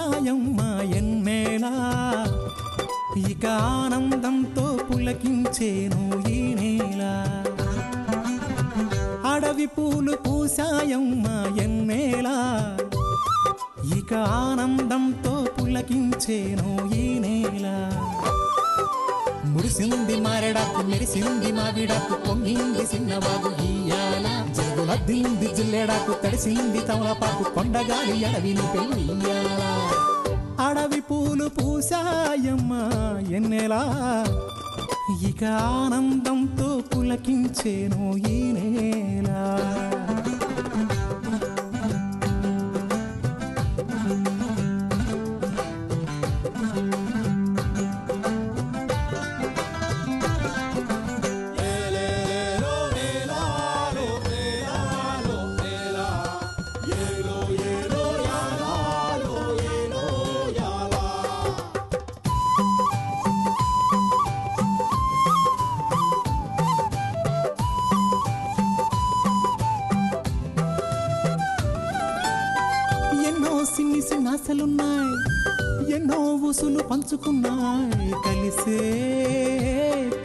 పూసాయమ్మ ఎన్నేలా ఇక ఆనందంతో పులకించేను ఈ నేల అడవి పూలు పూసాయమ్మ ఎన్నేలా ఇక ఆనందంతో పులకించేను ఈ నేల మురిసింది మారెడాకు మెరిసింది మావిడాకు పొంగింది సిన్నవాగు ఇయ్యాల జగులద్దింది జిల్లెడాకు తడిసింది తమలపాకు కొండగాలి అడవిని పెళ్ళియ్యాల అడవి పూలు పూసాయమ్మ ఎన్నెలా ఇక ఆనందంతో పులకించేను ఈ నేల సిన్ని సిన్నాసలున్నాయి ఎన్నో ఊసులు పంచుకున్నాయి కలిసే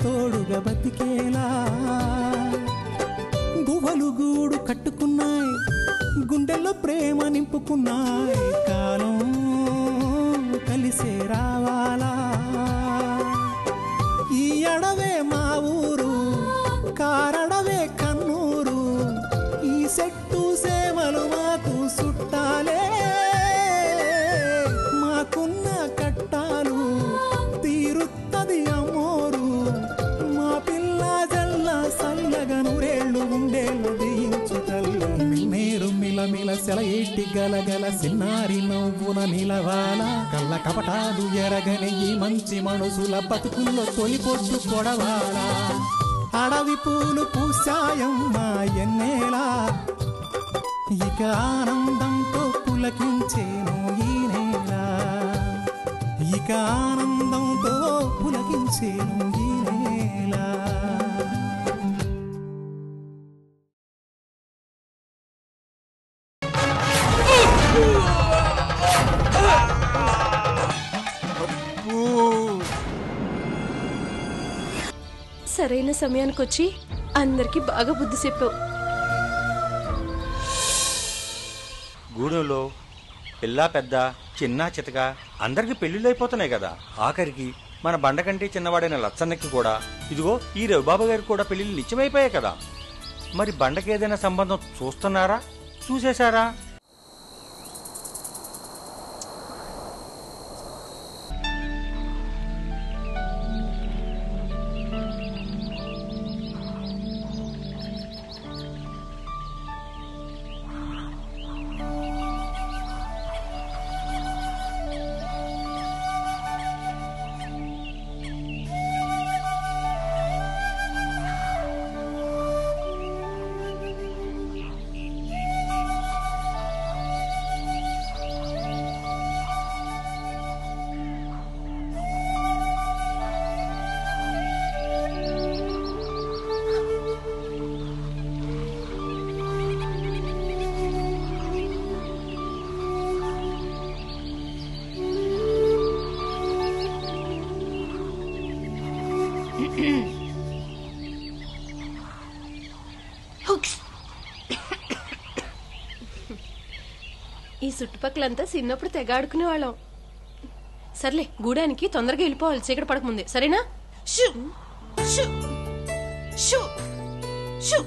తోడుగా బతికేలా గువ్వలు గూడు కట్టుకున్నాయి గుండెల్లో ప్రేమ నింపుకున్నాయి కాలం కలిసే రావాలా ఈ అడవే మా ఊరు కారడవే కన్నూరు ఈ చెట్టు సేమలు మాకు చుట్టాలే మాకున్న కట్టాలు తీరుత్తది అమ్మోరు మా పిల్ల జల్ల సల్లగా నూరేళ్ళు ఉండేళ్ళు దీయించు తల్లి మిల్మేరు మిలమిల సెలయేటి గలగల సిన్నారి నవ్వున నిలవాల కళ్ళ కపటాలు ఎరగని ఈ మంచి మనసుల బతుకుల్లో తొలిపొట్టు కొడవాలా అడవి పూలు పూసాయమ్మ ఎన్నేలా ఇక ఆనందంతో పులకించేను ఈ నేల ఇక ఆనందంతో పులకించేను ఈ నేల సరైన సమయానికి వచ్చి అందరికి బాగా బుద్ధి చెప్పావు. గూడెంలో పిల్ల పెద్ద చిన్న చితక అందరికి పెళ్లిళ్ళు అయిపోతున్నాయి కదా. ఆఖరికి మన బండ కంటే చిన్నవాడైన లచ్చన్నకి కూడా ఇదిగో ఈ రవిబాబు గారికి కూడా పెళ్లిళ్ళు నిత్యమైపోయాయి కదా. మరి బండకి ఏదైనా సంబంధం చూస్తున్నారా, చూసేశారా? ఈ చుట్టుపక్కలంతా చిన్నప్పుడు తెగ ఆడుకునే వాళ్ళం. సర్లే గూడానికి తొందరగా వెళ్ళిపోవాలి, చీకటి పడకముందే, సరేనా? Shoe shoe shoe shoe.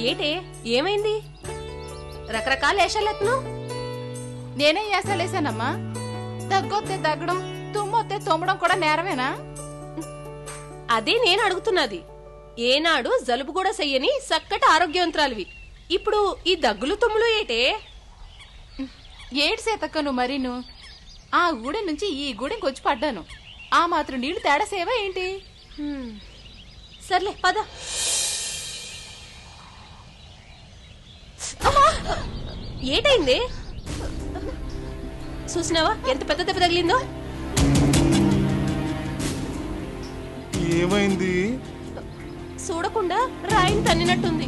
ఏటే ఏమైంది? రకరకాల వేషాలెత్తున్నావు. నేనే వేసాలేసానమ్మా. దగ్గొత్తే దగ్గడం, తుమ్మొత్తే తుమ్మడం కూడా నేరమేనా? అదే నేను అడుగుతున్నది. ఏనాడు జలుబు కూడా చెయ్యని చక్కటి ఆరోగ్యవంతురాలివి, ఇప్పుడు ఈ దగ్గులు తుమ్ములు ఏటే? ఏడు సేతక్క నువ్వు మరీను. ఆ గూడెం నుంచి ఈ గూడెంకి వచ్చి పడ్డాను. ఆ మాత్రం నీళ్లు తేడా సేవా ఏంటి? సర్లే పద. ఏటైంది? చూసినావా ఎంత పెద్ద దెబ్బ తగిలిందో? ఏమైంది? చూడకుండా రాయిని తన్నినట్టుంది.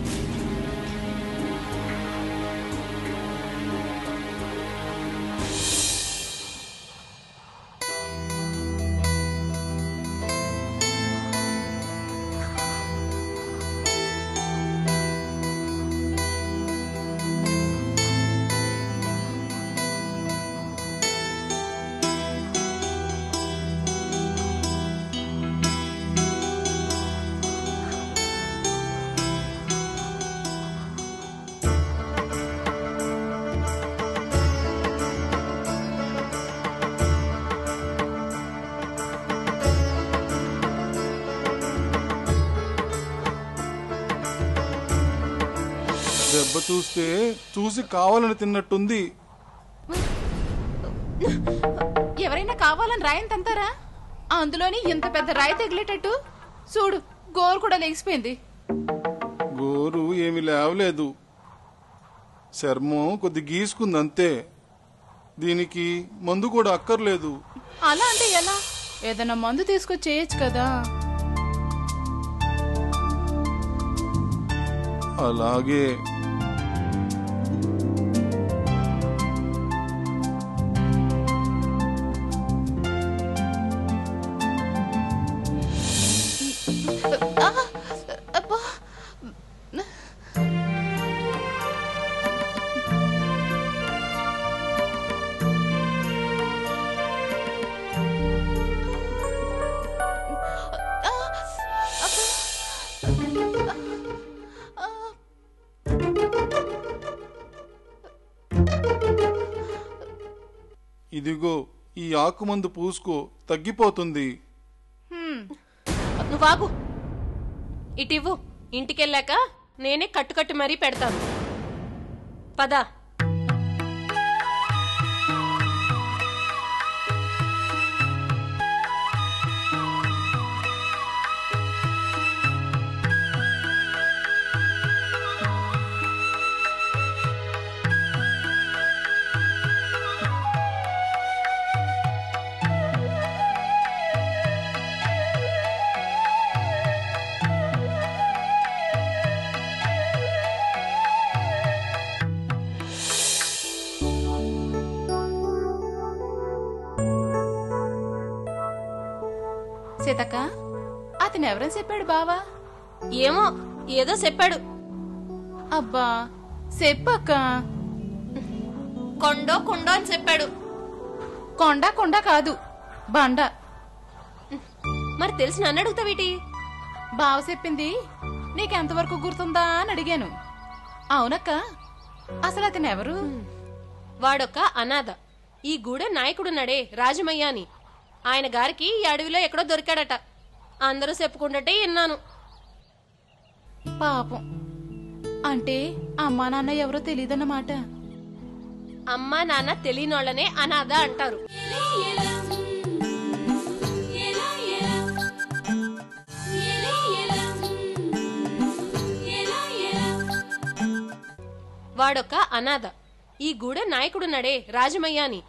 చూస్తే చూసి కావాలని తిన్నట్టుంది. ఎవరైనా కావాలని రాయిని తంతారా? అందులోని ఇంత పెద్ద రాయి తగిలేటట్టు చూడు, గోరు కూడా లెగిసిపోయింది. గోరు ఏమి లేవలేదు, చర్మం కొద్ది గీసుకుంది అంతే. దీనికి మందు కూడా అక్కర్లేదు. అలా అంటే ఎలా? ఏదైనా మందు తీసుకొచ్చి చేయొచ్చు కదా. అలాగే అబ్బా, ఇదిగో ఈ ఆకు మందు పూసుకో, తగ్గిపోతుంది. నువ్వాగు. ఇటివ్వు. ఇంటికెళ్ళాక నేనే కట్టుకట్టు మరీ పెడతాను. పద. సీతక్క, అతను ఎవరని చెప్పాడు బావా? ఏమో ఏదో చెప్పాడు. అబ్బా చెప్పక్క. కొండో కొండో అని చెప్పాడు. కొండ కొండ కాదు, బండ. మరి తెలిసి నన్ను అడుగుతావేటి? బావ చెప్పింది నీకెంతవరకు గుర్తుందా అని అడిగాను. అవునక్క, అసలు అతను ఎవరు? వాడొక అనాథ. ఈ గూడెం నాయకుడున్నాడే రాజమయ్య అని, ఆయన గారికి ఈ అడవిలో ఎక్కడో దొరికాడట. అందరూ చెప్పుకుంటే విన్నాను. పాపం. అంటే అమ్మా నాన్న ఎవరో తెలియదన్నమాట. అమ్మా నాన్న తెలియనోళ్లనే అనాథ అంటారు. వాడొక అనాథ. ఈ గూడెం నాయకుడున్నాడే రాజమయ్య అని,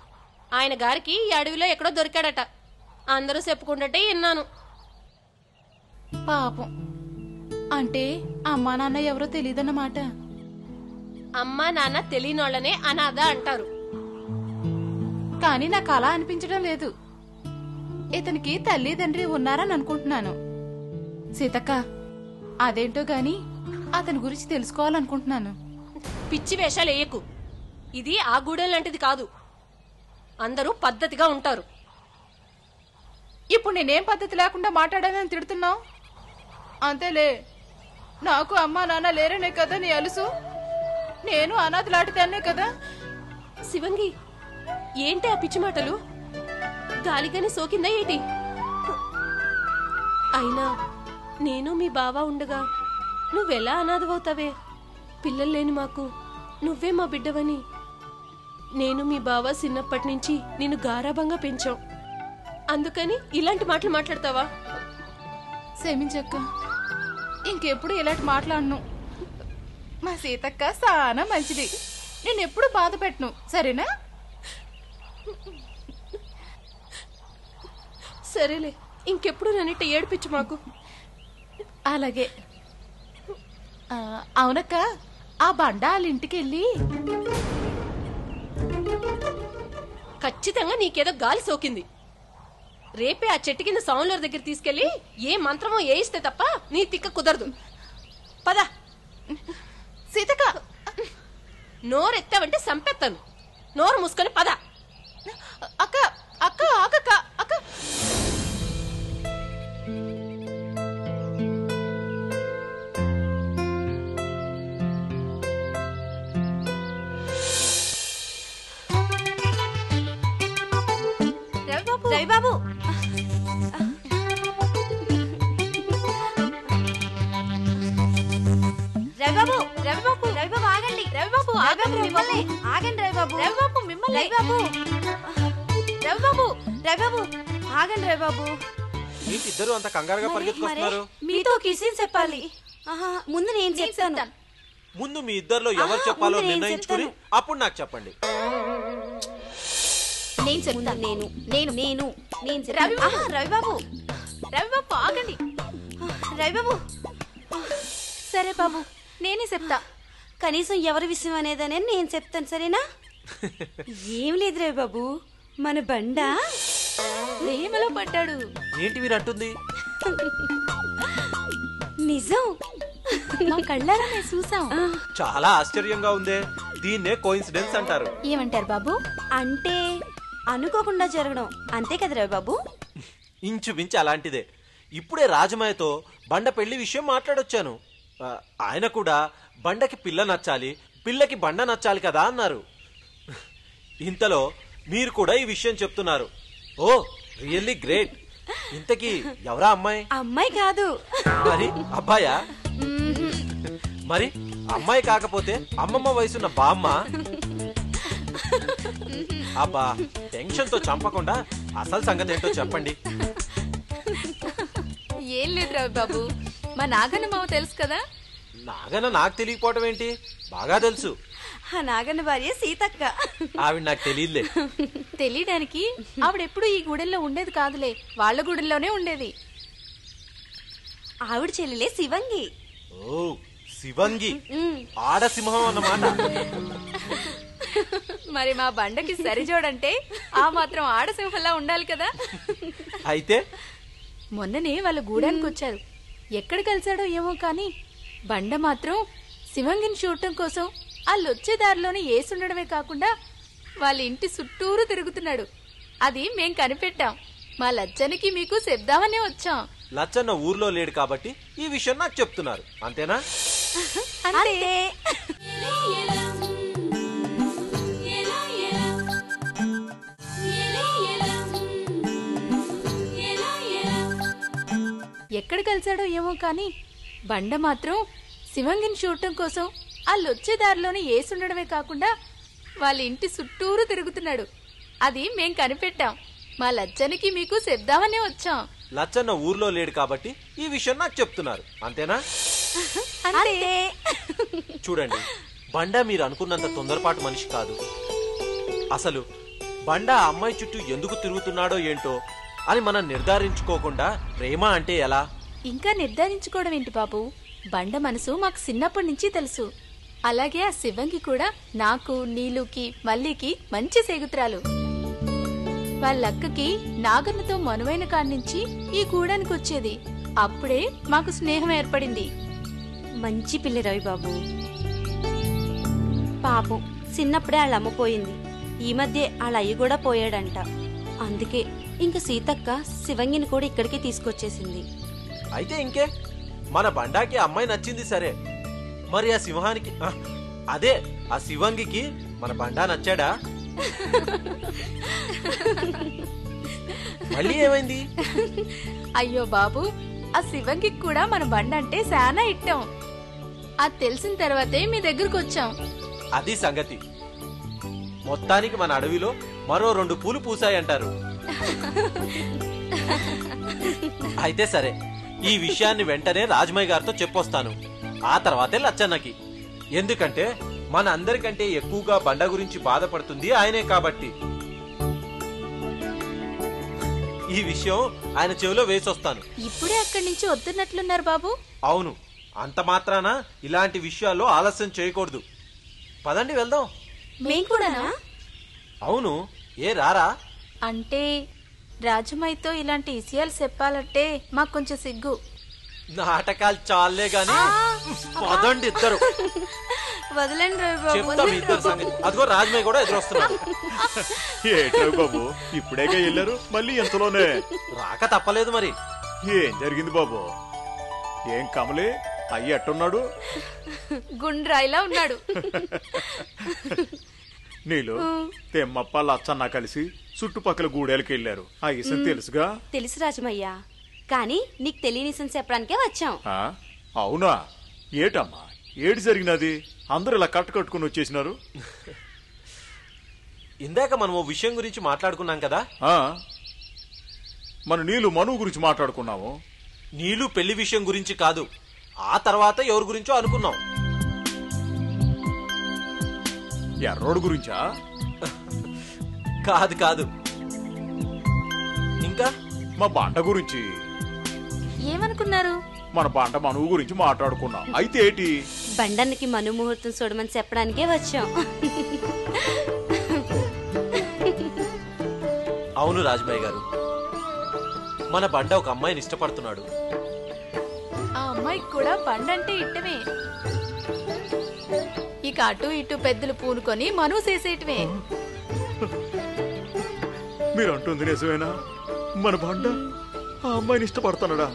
ఆయన గారికి ఈ అడవిలో ఎక్కడో దొరికాడట. అందరూ చెప్పుకుంటే విన్నాను. పాపం. అంటే అమ్మా నాన్న ఎవరో తెలియదన్నమాట. అమ్మా నాన్న తెలియనోళ్లనే అనాథ అంటారు. కానీ నాకు అలా అనిపించడం లేదు. ఇతనికి తల్లి తండ్రి ఉన్నారని అనుకుంటున్నాను. సీతక్క, అదేంటో గాని అతని గురించి తెలుసుకోవాలనుకుంటున్నాను. పిచ్చి వేషాలు వేయకు. ఇది ఆ గూడెం లాంటిది కాదు. అందరూ పద్ధతిగా ఉంటారు. ఇప్పుడు నేనేం పద్ధతి లేకుండా మాట్లాడానని తిడుతున్నావు? అంతేలే, నాకు అమ్మా నాన్న లేరనే కదా నీ అలుసు. నేను అనాథలాంటిదాన్నే కదా. శివంగి, ఏంటి ఆ పిచ్చి మాటలు? గాలిగానే సోకిందా ఏంటి? అయినా నేను మీ బావ ఉండగా నువ్వెలా అనాథవవుతావే? పిల్లలు లేని మాకు నువ్వే మా బిడ్డవని నేను మీ బావ చిన్నప్పటి నుంచి నిన్ను గారాభంగా పెంచాం. అందుకని ఇలాంటి మాటలు మాట్లాడతావా? క్షమించక్క, ఇంకెప్పుడు ఇలాంటి మాట్లాడను. మా సీతక్క చాలా మంచిది. నేనెప్పుడు బాధ పెట్టను, సరేనా? సరేలే, ఇంకెప్పుడు నన్నిట ఏడిపించు మాకు. అలాగే. అవునక్క, ఆ బండ వాళ్ళ ఇంటికి వెళ్ళి ఖచ్చితంగా నీకేదో గాలి సోకింది. రేపే ఆ చెట్టు కింద సౌండ్లర్ దగ్గర తీసుకెళ్లి ఏ మంత్రమో ఏయిస్తే తప్ప నీ తిక్క కుదరదు. పద. సీతక్క, నోరెత్తావంటే సంపెత్తాను. నోరు మూసుకొని పద. అక్క అక్క అక్క అక్క. రవిబాబు, రవిబాబు రవిబాబు రవిబాబు ఆగండి రవిబాబు ఆగండి మిమ్మల్ని ఆగండి రవిబాబు రవిబాబు మిమ్మల్ని రవిబాబు రవిబాబు రవిబాబు ఆగండి రవిబాబు. ఏంటి ఇద్దరు అంత కంగారుగా పరిగెత్తుకొస్తున్నారు? మీతో కిసిన్ చెప్పాలి. ముందు నేను చెప్తాను. ముందు మీ ఇద్దరిలో ఎవరు చెప్పాలో నిర్ణయించుకుని అప్పుడు నాకు చెప్పండి. నేను చెప్తాను. నేను నేను నేను నేను రవిబాబు రవిబాబు ఆగండి రవిబాబు. సరే బాబు నేనే చెప్తా. కనీసం ఎవరి విషయం అనేదనే నేను చెప్తాను సరేనా? ఏం లేదు రవిబాబు మన బండ ప్రేమలో పడ్డాడు. ఏంటి మీరు అంటుంది? నిజం మా కళ్ళారా మేము చూసాం. చాలా ఆశ్చర్యంగా ఉందే. దీన్నే కోఇన్సిడెన్స్ అంటారు. ఏమంటారు బాబు? అంటే అనుకోకుండా జరగడం అంతే కదా రవిబాబు? ఇంచుమించు అలాంటిదే. ఇప్పుడే రాజమయ్యతో బండ పెళ్లి విషయం మాట్లాడొచ్చాను. ఆయన కూడా బండకి పిల్ల నచ్చాలి, పిల్లకి బండ నచ్చాలి కదా అన్నారు. ఇంతలో మీరు కూడా ఈ విషయం చెప్తున్నారు. ఓ రియల్లీ గ్రేట్. ఇంతకీ ఎవరా అమ్మాయి? అమ్మాయి కాదు. మరి అబ్బాయా? మరి అమ్మాయి కాకపోతే అమ్మమ్మ వయసున్న బామ్మ? అబ్బా టెన్షన్ తో చంపకుండా అసలు సంగతి ఏంటో చెప్పండి. ఏం లేదు రవి బాబు, మా నాగన్న మావ తెలుసు కదా. నాగన్న నాకు తెలియకపోవటం ఏంటి? బాగా తెలుసు. ఆ నాగన్న భార్య సీతక్క. ఆవిడ నాకు తెలియదులే. తెలియడానికి ఆవిడెప్పుడు ఈ గూడెల్లో ఉండేది కాదులే, వాళ్ళ గూడెల్లోనే ఉండేది. ఆవిడ చెల్లెలే శివంగి. ఓ శివంగి, ఆడసింహం అన్నమాట. మరి మా బండకి సరిజోడంటే ఆ మాత్రం ఆడసింహంలా ఉండాలి కదా. అయితే మొన్ననే వాళ్ళ గూడానికి వచ్చారు. ఎక్కడ కలిసాడో ఏమో కానీ బండ మాత్రం శివంగిని చూడటం కోసం వాళ్ళొచ్చే దారిలోనే ఏసుండడమే కాకుండా వాళ్ళ ఇంటి చుట్టూరు తిరుగుతున్నాడు. అది మేం కనిపెట్టాం. మా లచ్చనికి మీకు చెప్దామనే వచ్చాం. లచ్చన్న ఊర్లో లేడు కాబట్టి ఈ విషయం నాకు చెప్తున్నారు, అంతేనా? అంతే. ఎక్కడ కలిసాడో ఏమో కానీ బండ మాత్రం శివంగిని చూడటం కోసం వాళ్ళొచ్చే దారిలోనే ఏసుండడమే కాకుండా వాళ్ళ ఇంటి చుట్టూరు తిరుగుతున్నాడు. అది మేం కనిపెట్టాం. మా లచ్చనికి మీకు చెప్దామనే వచ్చాం. లచ్చన్న ఊర్లో లేడు కాబట్టి ఈ విషయం నాకు చెప్తున్నారు, అంతేనా? అంతే. చూడండి, బండ మీరు అనుకున్నంత తొందరపాటు మనిషి కాదు. అసలు బండ ఆ అమ్మాయి చుట్టూ ఎందుకు తిరుగుతున్నాడో ఏంటో అని మనం నిర్ధారించుకోకుండా ప్రేమ అంటే ఎలా? ఇంకా నిర్ధారించుకోవడం ఏంటి బాబు? బండ మనసు మాకు చిన్నప్పటి నుంచి తెలుసు. అలాగే ఆ శివంగి కూడా నాకు, నీలుకి, మల్లికి మంచి సేగుతురాలు. వాళ్ళక్కకి నాగన్నతో మనువైన కాడ్నుంచి ఈ గూడానికి వచ్చేది. అప్పుడే మాకు స్నేహం ఏర్పడింది. మంచి పిల్ల రవిబాబు. పాపం చిన్నప్పుడే వాళ్ళ అమ్మ పోయింది. ఈ మధ్య వాళ్ళ అయ్య కూడా పోయాడంట. అందుకే ఇంక సీతక్క శివంగిని కూడా ఇక్కడికి తీసుకొచ్చేసింది. అయితే ఇంకే, మన బండాకి అమ్మాయి నచ్చింది సరే, మరి ఆ సింహానికి అదే ఆ శివంగికి మన బండా నచ్చాడా? మళ్ళీ ఏమైంది? అయ్యో బాబు, ఆ శివంగి కూడా మన బండ అంటే శానా ఇట్టం. అది తెలిసిన తర్వాతే మీ దగ్గరకు వచ్చాం. అది సంగతి. మొత్తానికి మన అడవిలో మరో 2 పూలు పూసాయంటారు. అయితే సరే, ఈ విషయాన్ని వెంటనే రాజమయ్య గారితో చెప్పొస్తాను. ఆ తర్వాతే లచ్చన్నకి. ఎందుకంటే మన అందరికంటే ఎక్కువగా బండ గురించి బాధపడుతుంది ఆయనే కాబట్టి ఈ విషయం ఆయన చెవిలో వేసొస్తాను. ఇప్పుడే అక్కడి నుంచి వద్దున్నట్లున్నారు బాబు. అవును, అంత మాత్రాన ఇలాంటి విషయాల్లో ఆలస్యం చేయకూడదు. పదండి వెళ్దాం. మేం కూడానా? అవును, ఏ రారా? అంటే రాజమయ్యతో ఇలాంటి విషయాలు చెప్పాలంటే మాకు కొంచెం సిగ్గు. నాటకాలు చాలే గాని పదండి ఇద్దరు. వదలండి రవిబాబు. చెప్తా మీ ఇద్దరు సంగతి. అదిగో రాజమయ్య కూడా ఎదురొస్తున్నాడు. ఏంటి బాబు, ఇప్పుడేగా వెళ్ళారు, మళ్ళీ ఎంతలోనే రాక తప్పలేదు. మరి ఏం జరిగింది బాబు? ఏం కమలే, అయ్యి ఎట్టున్నాడు? గుండ్రాయిలా ఉన్నాడు. నీళ్ళు తెమ్మప్ప లచ్చన్న కలిసి చుట్టుపక్కల గూడెలకి వెళ్ళారు. ఆ విషయం తెలుసుగా? తెలుసు రాజమయ్య, కానీ నీకు తెలియని చెప్పడానికే వచ్చాం. అవునా? ఏటమ్మా ఏడు జరిగినది అందరూ ఇలా కట్టుకుని వచ్చేసినారు. ఇందాక మనం ఓ విషయం గురించి మాట్లాడుకున్నాం కదా. మన నీళ్ళు మనువు గురించి మాట్లాడుకున్నాము. నీళ్ళు పెళ్లి విషయం గురించి కాదు, ఆ తర్వాత ఎవరి గురించో అనుకున్నాం. ఎర్రోడు గురించా? కాదు కాదు, ఇంకా మా బండ గురించి. ఏమనుకున్నారు? మన బండ మనువు గురించి మాట్లాడుకున్నాం. అయితే ఏంటి? బండన్నకి మను ముహూర్తం చూడమని చెప్పడానికే వచ్చాం. అవును రాజమయ్య గారు, మన బండ ఒక అమ్మాయిని ఇష్టపడుతున్నాడు. ఆ అమ్మాయికి కూడా బండంటే ఇట్టమే. ఇక అటు ఇటు పెద్దలు పూనుకొని మనువు చేసేయటమే. మీరు అంటుంది నిజమేనా? మన బండ ఆ అమ్మాయిని ఇష్టపడుతున్నాడా?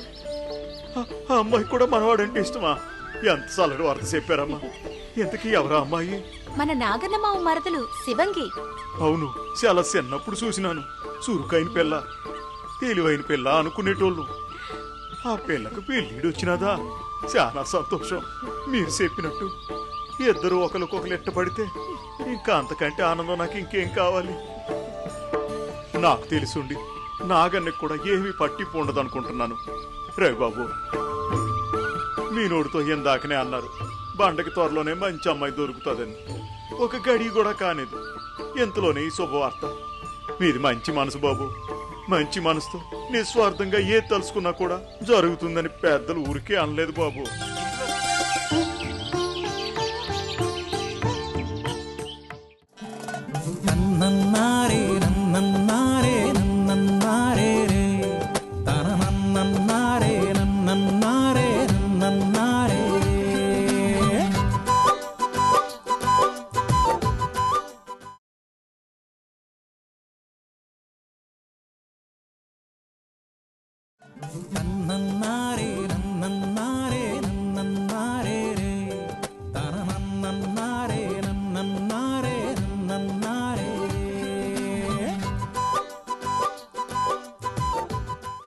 ఆ అమ్మాయికి కూడా మనవాడంటే ఇష్టమా? ఎంత సార్లు వార్త చెప్పారమ్మా. ఎంతకీ ఎవరా అమ్మాయి? మన నాగన్నమావ మరదలు శివంగి. అవును, చాలా చిన్నప్పుడు చూసినాను. చురుకైన పిల్ల, తెలివైన పిల్ల అనుకునేటోళ్ళు. ఆ పిల్లకు పెళ్ళిడు వచ్చినాదా? చాలా సంతోషం. మీరు చెప్పినట్టు ఇద్దరు ఒకరికొకరు ఎట్టపడితే ఇంకా అంతకంటే ఆనందం నాకు ఇంకేం కావాలి? నాకు తెలుసుండి నాగన్నకి కూడా ఏమీ పట్టింపు ఉండదు అనుకుంటున్నాను. రవిబాబు, మీ నోటితో ఎందాకనే అన్నారు బండకి త్వరలోనే మంచి అమ్మాయి దొరుకుతుందని. ఒక గడి కూడా కానిది, ఎంతలోనే ఈ శుభవార్త. మీది మంచి మనసు బాబు. మంచి మనసుతో నిస్వార్థంగా ఏ తలుసుకున్నా కూడా జరుగుతుందని పెద్దలు ఊరికే అనలేదు బాబు. నన్నన్నారే నన్నన్నారే నన్నన్నారే రే తన నన్నన్నారే నన్నన్నారే నన్నన్నారే. నన్నన్నారే